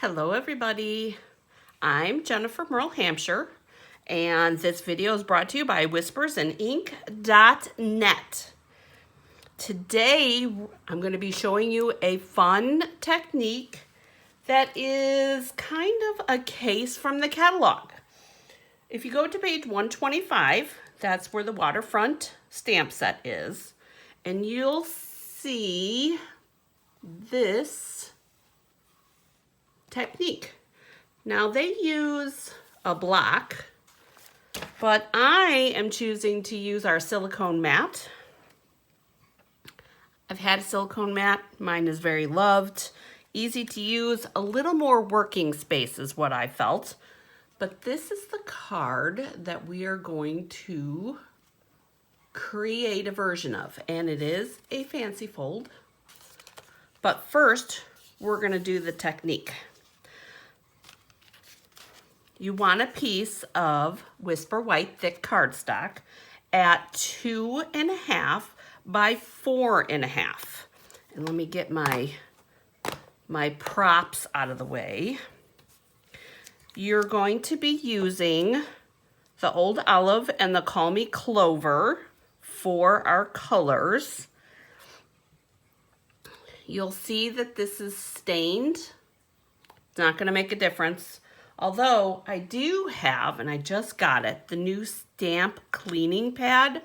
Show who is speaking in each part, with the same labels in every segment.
Speaker 1: Hello everybody, I'm Jennifer Merle Hampshire, and this video is brought to you by whispersandink.net. Today I'm going to be showing you a fun technique that is kind of a case from the catalog. If you go to page 125, that's where the Waterfront Stamp set is, and you'll see this technique. Now they use a block, but I am choosing to use our silicone mat. I've had a silicone mat. Mine is very loved, easy to use, a little more working space is what I felt. But this is the card that we are going to create a version of, and it is a fancy fold. But first, we're going to do the technique. You want a piece of Whisper White thick cardstock at 2.5 by 4.5. And let me get my props out of the way. You're going to be using the Old Olive and the Call Me Clover for our colors. You'll see that this is stained. It's not going to make a difference. Although I do have, and I just got it, the new stamp cleaning pad,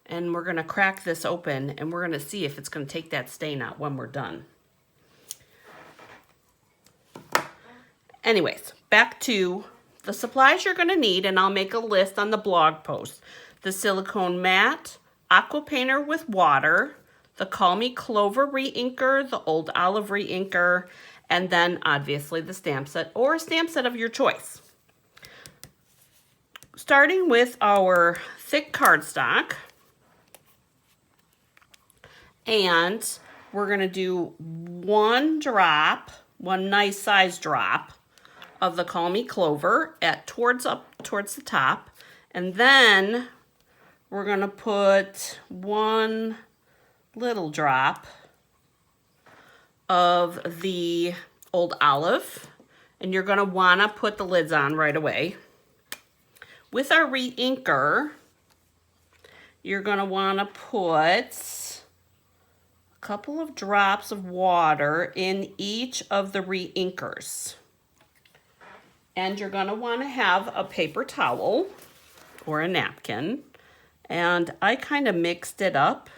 Speaker 1: and we're going to crack this open and we're going to see if it's going to take that stain out when we're done. Anyways, back to the supplies you're going to need, and I'll make a list on the blog post. The silicone mat, aqua painter with water, the Call Me Clover re-inker, the Old Olive re-inker, and then obviously the stamp set or a stamp set of your choice. Starting with our thick cardstock, and we're going to do one nice size drop of the Call Me Clover up towards the top, and then we're going to put one little drop of the Old Olive, and you're going to want to put the lids on right away. With our re-inker, you're going to want to put a couple of drops of water in each of the re-inkers. And you're going to want to have a paper towel or a napkin, and I kind of mixed it up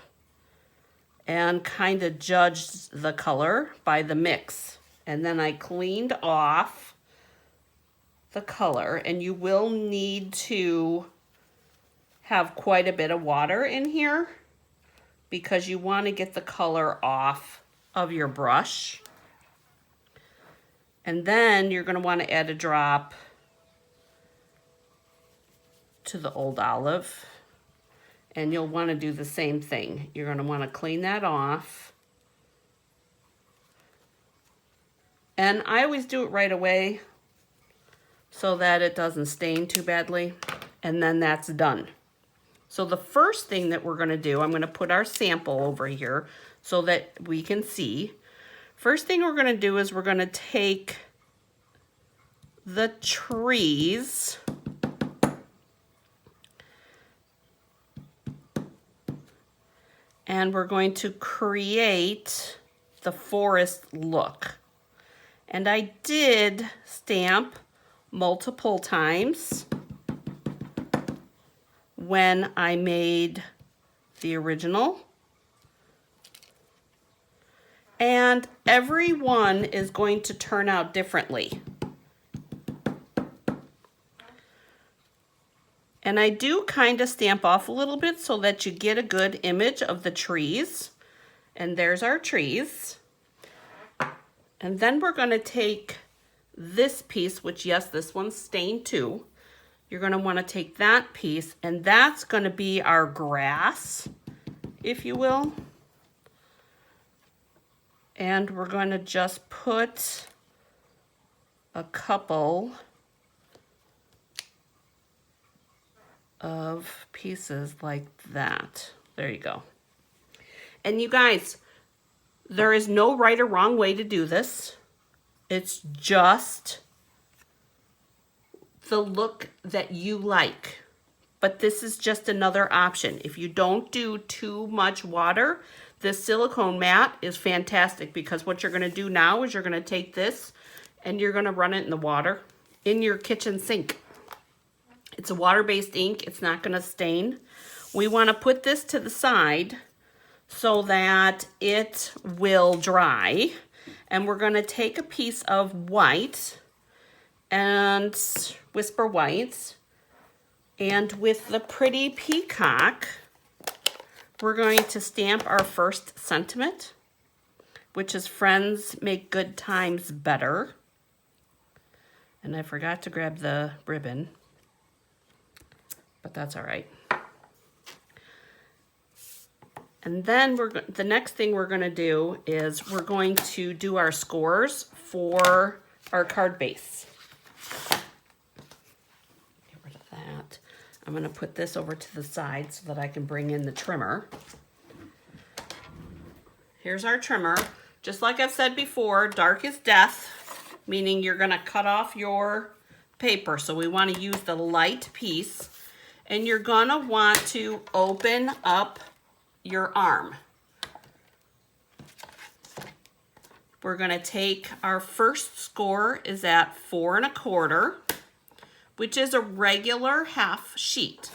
Speaker 1: and kind of judged the color by the mix. And then I cleaned off the color, and you will need to have quite a bit of water in here because you want to get the color off of your brush. And then you're going to want to add a drop to the Old Olive. And you'll want to do the same thing. You're going to want to clean that off. And I always do it right away so that it doesn't stain too badly. And then that's done. So the first thing that we're going to do, I'm going to put our sample over here so that we can see. First thing we're going to do is we're going to take the trees and we're going to create the forest look. And I did stamp multiple times when I made the original. And every one is going to turn out differently. And I do kind of stamp off a little bit so that you get a good image of the trees. And there's our trees. And then we're going to take this piece, which yes, this one's stained too. You're going to want to take that piece, and that's going to be our grass, if you will. And we're going to just put a couple of pieces like that. There you go. And you guys, there is no right or wrong way to do this. It's just the look that you like. But this is just another option. If you don't do too much water, this silicone mat is fantastic, because what you're going to do now is you're going to take this and you're going to run it in the water in your kitchen sink. It's a water-based ink. It's not going to stain. We want to put this to the side so that it will dry. And we're going to take a piece of white and Whisper White, and with the Pretty Peacock, we're going to stamp our first sentiment, which is friends make good times better. And I forgot to grab the ribbon, but that's all right. And then the next thing we're going to do is we're going to do our scores for our card base. Get rid of that. I'm going to put this over to the side so that I can bring in the trimmer. Here's our trimmer. Just like I've said before, dark is death, meaning you're going to cut off your paper. So we want to use the light piece, and you're going to want to open up your arm. We're going to take our first score is at 4 1/4, which is a regular half sheet.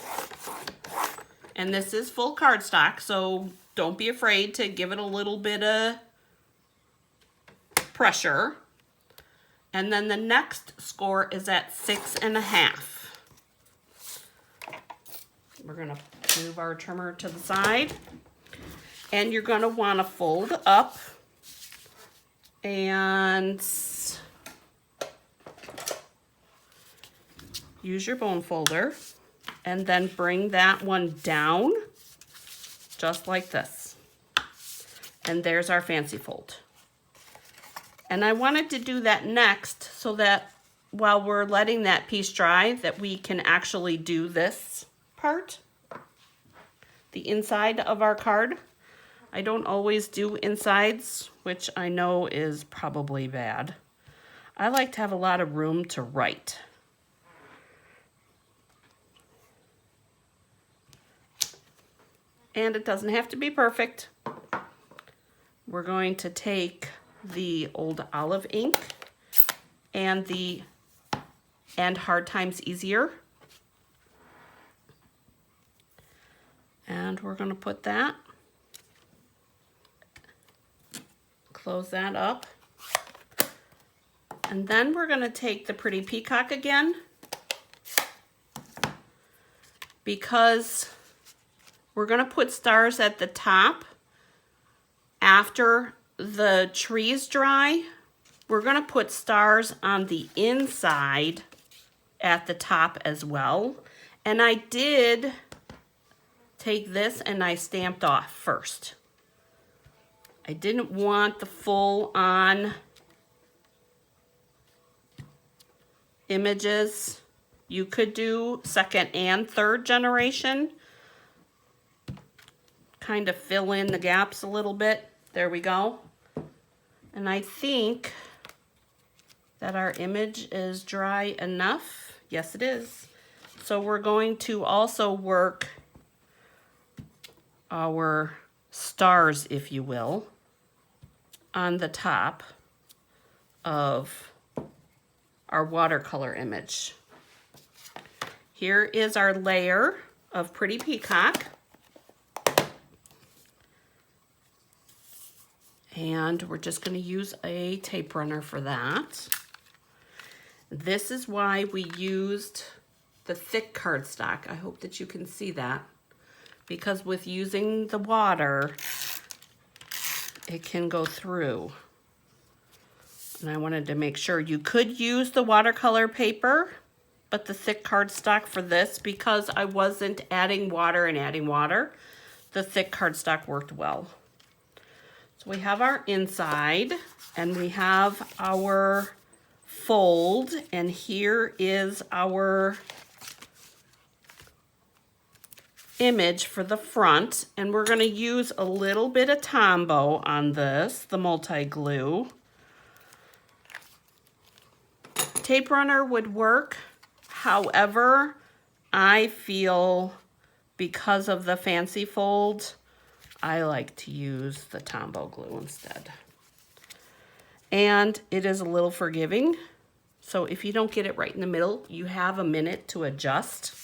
Speaker 1: And this is full cardstock, so don't be afraid to give it a little bit of pressure. And then the next score is at 6 1/2. We're going to move our trimmer to the side. And you're going to want to fold up and use your bone folder, and then bring that one down just like this. And there's our fancy fold. And I wanted to do that next so that while we're letting that piece dry, that we can actually do this part, the inside of our card. I don't always do insides, which I know is probably bad. I like to have a lot of room to write. And it doesn't have to be perfect. We're going to take the Old Olive ink and the And Hard Times Easier. And we're going to put that, close that up. And then we're going to take the Pretty Peacock again, because we're going to put stars at the top. After the trees dry, we're going to put stars on the inside at the top as well. And I did take this and I stamped off first. I didn't want the full on images. You could do second and third generation. Kind of fill in the gaps a little bit. There we go. And I think that our image is dry enough. Yes, it is. So we're going to also work our stars, if you will, on the top of our watercolor image. Here is our layer of Pretty Peacock. And we're just going to use a tape runner for that. This is why we used the thick cardstock. I hope that you can see that. Because with using the water, it can go through. And I wanted to make sure you could use the watercolor paper, but the thick cardstock for this, because I wasn't adding water and adding water, the thick cardstock worked well. So we have our inside, and we have our fold, and here is our image for the front, and we're going to use a little bit of Tombow on this, the multi-glue. tape runner would work. However, I feel because of the fancy fold, I like to use the Tombow glue instead. And it is a little forgiving. So if you don't get it right in the middle, you have a minute to adjust.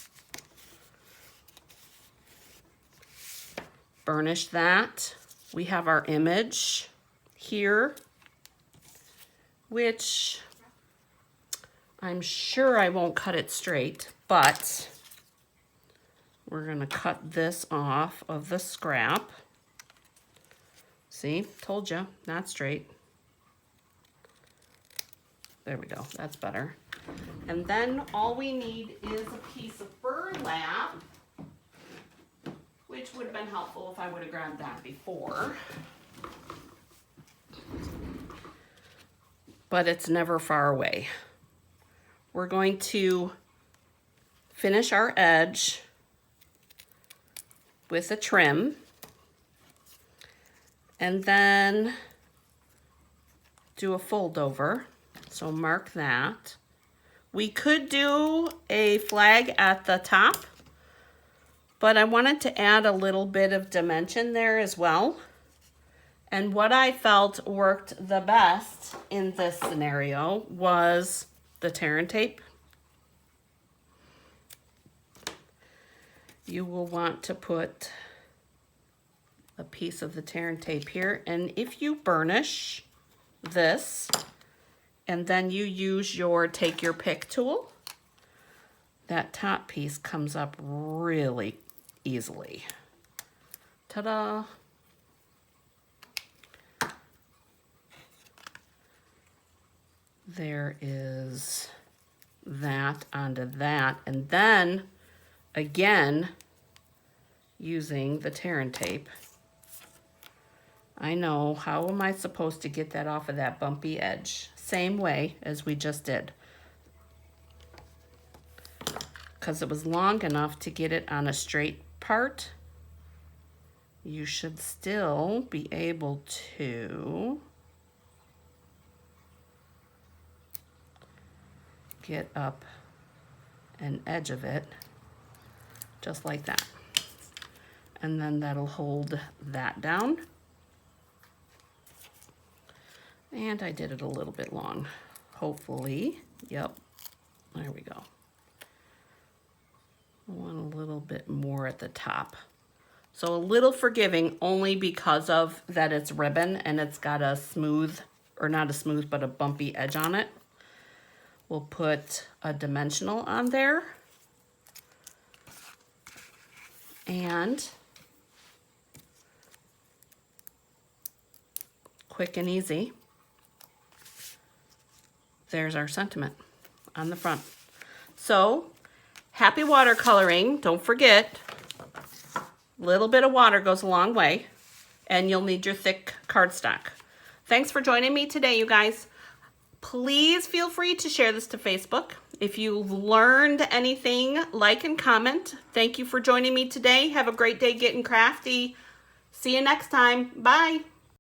Speaker 1: Burnish that. We have our image here, which I'm sure I won't cut it straight, but we're going to cut this off of the scrap. See, told you, not straight. There we go, that's better. And then all we need is a piece of burlap, which would have been helpful if I would have grabbed that before. But it's never far away. We're going to finish our edge with a trim, and then do a fold over. So mark that. We could do a flag at the top, but I wanted to add a little bit of dimension there as well. And what I felt worked the best in this scenario was the tear and tape. You will want to put a piece of the tear and tape here. And if you burnish this, and then you use your take your pick tool, that top piece comes up really easily. Ta-da! There is that onto that, and then again using the tear and tape. I know, how am I supposed to get that off of that bumpy edge? Same way as we just did, because it was long enough to get it on a straight part. You should still be able to get up an edge of it just like that, and then that'll hold that down. And I did it a little bit long, hopefully. Yep, there we go. I want a little bit more at the top. So a little forgiving only because of that it's ribbon and it's got a smooth, or not a smooth, but a bumpy edge on it. We'll put a dimensional on there. And quick and easy, there's our sentiment on the front. So happy watercoloring. Don't forget, a little bit of water goes a long way, and you'll need your thick cardstock. Thanks for joining me today, you guys. Please feel free to share this to Facebook. If you've learned anything, like and comment. Thank you for joining me today. Have a great day getting crafty. See you next time. Bye.